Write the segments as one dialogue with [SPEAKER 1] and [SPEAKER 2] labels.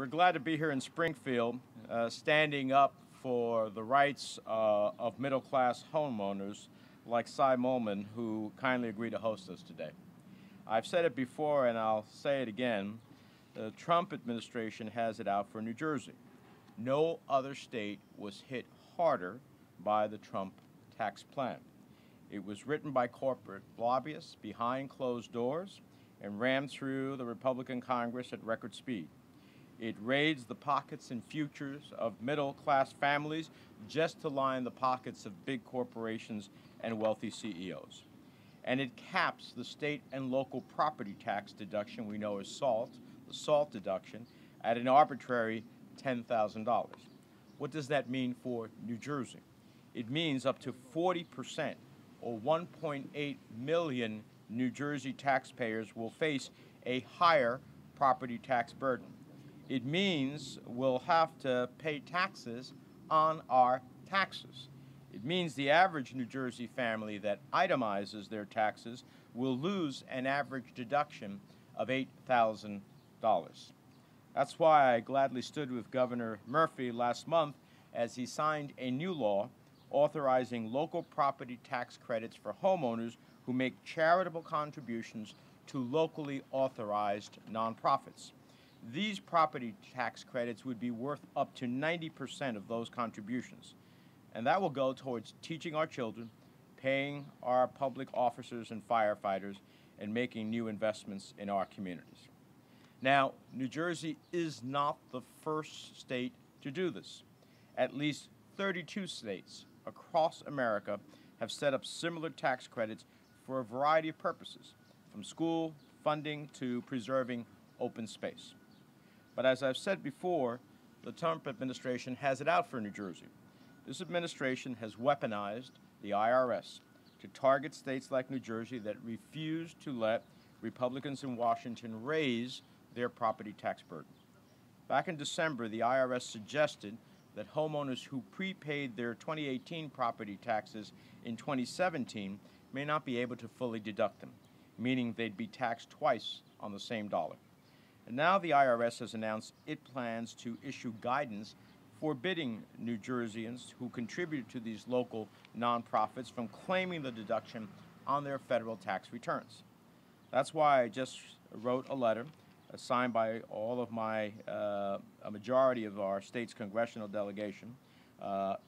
[SPEAKER 1] We're glad to be here in Springfield, standing up for the rights of middle-class homeowners like Cy Molman, who kindly agreed to host us today. I've said it before, and I'll say it again. The Trump administration has it out for New Jersey. No other state was hit harder by the Trump tax plan. It was written by corporate lobbyists behind closed doors and rammed through the Republican Congress at record speed. It raids the pockets and futures of middle-class families just to line the pockets of big corporations and wealthy CEOs. And it caps the state and local property tax deduction we know as SALT, the SALT deduction, at an arbitrary $10,000. What does that mean for New Jersey? It means up to 40%, or 1.8 million New Jersey taxpayers will face a higher property tax burden. It means we'll have to pay taxes on our taxes. It means the average New Jersey family that itemizes their taxes will lose an average deduction of $8,000. That's why I gladly stood with Governor Murphy last month as he signed a new law authorizing local property tax credits for homeowners who make charitable contributions to locally authorized nonprofits. These property tax credits would be worth up to 90% of those contributions. And that will go towards teaching our children, paying our public officers and firefighters, and making new investments in our communities. Now, New Jersey is not the first state to do this. At least 32 states across America have set up similar tax credits for a variety of purposes, from school funding to preserving open space. But as I've said before, the Trump administration has it out for New Jersey. This administration has weaponized the IRS to target states like New Jersey that refuse to let Republicans in Washington raise their property tax burden. Back in December, the IRS suggested that homeowners who prepaid their 2018 property taxes in 2017 may not be able to fully deduct them, meaning they'd be taxed twice on the same dollar. And now the IRS has announced it plans to issue guidance forbidding New Jerseyans who contribute to these local nonprofits from claiming the deduction on their federal tax returns. That's why I just wrote a letter signed by all of a majority of our state's congressional delegation,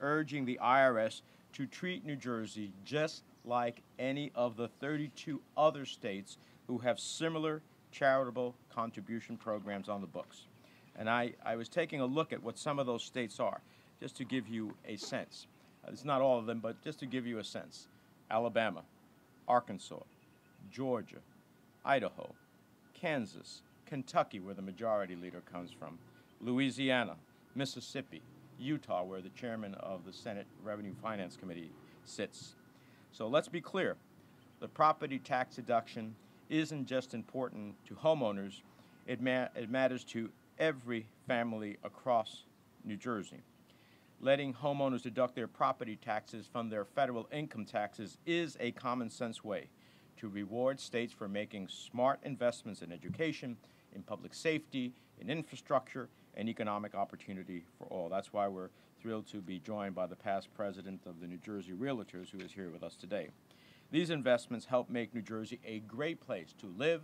[SPEAKER 1] urging the IRS to treat New Jersey just like any of the 32 other states who have similar charitable contribution programs on the books. And I was taking a look at what some of those states are, just to give you a sense. It's not all of them, but just to give you a sense. Alabama, Arkansas, Georgia, Idaho, Kansas, Kentucky, where the majority leader comes from, Louisiana, Mississippi, Utah, where the chairman of the Senate Revenue Finance Committee sits. So let's be clear. The property tax deduction isn't just important to homeowners, it matters to every family across New Jersey. Letting homeowners deduct their property taxes from their federal income taxes is a common sense way to reward states for making smart investments in education, in public safety, in infrastructure, and economic opportunity for all. That's why we're thrilled to be joined by the past president of the New Jersey Realtors, who is here with us today. These investments help make New Jersey a great place to live,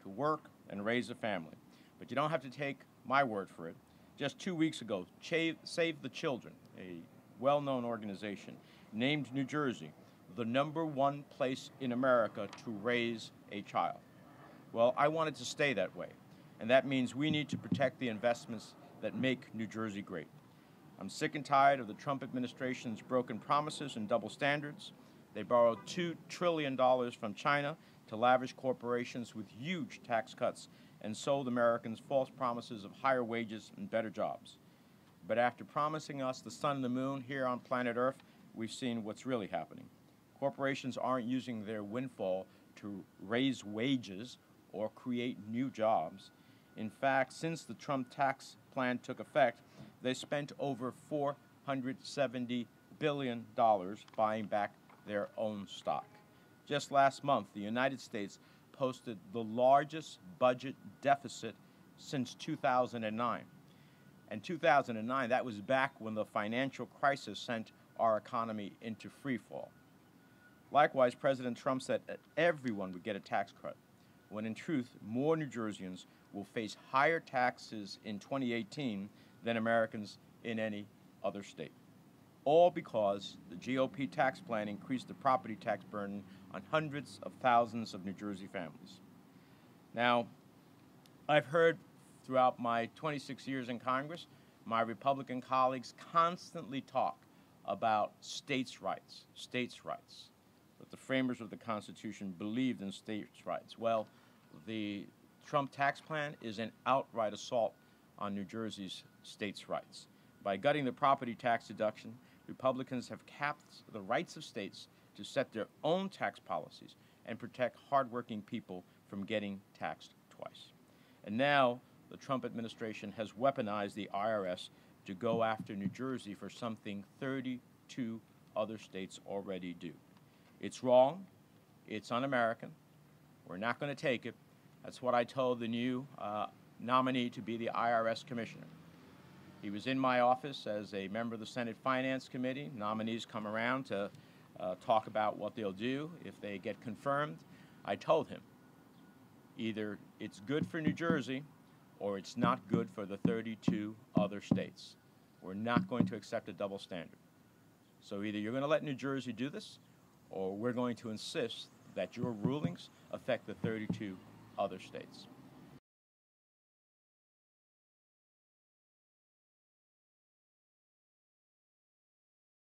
[SPEAKER 1] to work, and raise a family. But you don't have to take my word for it. Just 2 weeks ago, Save the Children, a well-known organization, named New Jersey the #1 place in America to raise a child. Well, I want it to stay that way, and that means we need to protect the investments that make New Jersey great. I'm sick and tired of the Trump administration's broken promises and double standards. They borrowed $2 trillion from China to lavish corporations with huge tax cuts and sold Americans false promises of higher wages and better jobs. But after promising us the sun and the moon here on planet Earth, we've seen what's really happening. Corporations aren't using their windfall to raise wages or create new jobs. In fact, since the Trump tax plan took effect, they spent over $470 billion buying back their own stock. Just last month, the United States posted the largest budget deficit since 2009. And 2009, that was back when the financial crisis sent our economy into free fall. Likewise, President Trump said that everyone would get a tax cut, when in truth, more New Jerseyans will face higher taxes in 2018 than Americans in any other state. All because the GOP tax plan increased the property tax burden on hundreds of thousands of New Jersey families. Now, I've heard throughout my 26 years in Congress, my Republican colleagues constantly talk about states' rights, that the framers of the Constitution believed in states' rights. Well, the Trump tax plan is an outright assault on New Jersey's states' rights. By gutting the property tax deduction, Republicans have capped the rights of states to set their own tax policies and protect hardworking people from getting taxed twice. And now, the Trump administration has weaponized the IRS to go after New Jersey for something 32 other states already do. It's wrong. It's un-American. We're not going to take it. That's what I told the new nominee to be the IRS commissioner. He was in my office as a member of the Senate Finance Committee. Nominees come around to talk about what they'll do if they get confirmed. I told him, either it's good for New Jersey or it's not good for the 32 other states. We're not going to accept a double standard. So either you're going to let New Jersey do this, or we're going to insist that your rulings affect the 32 other states.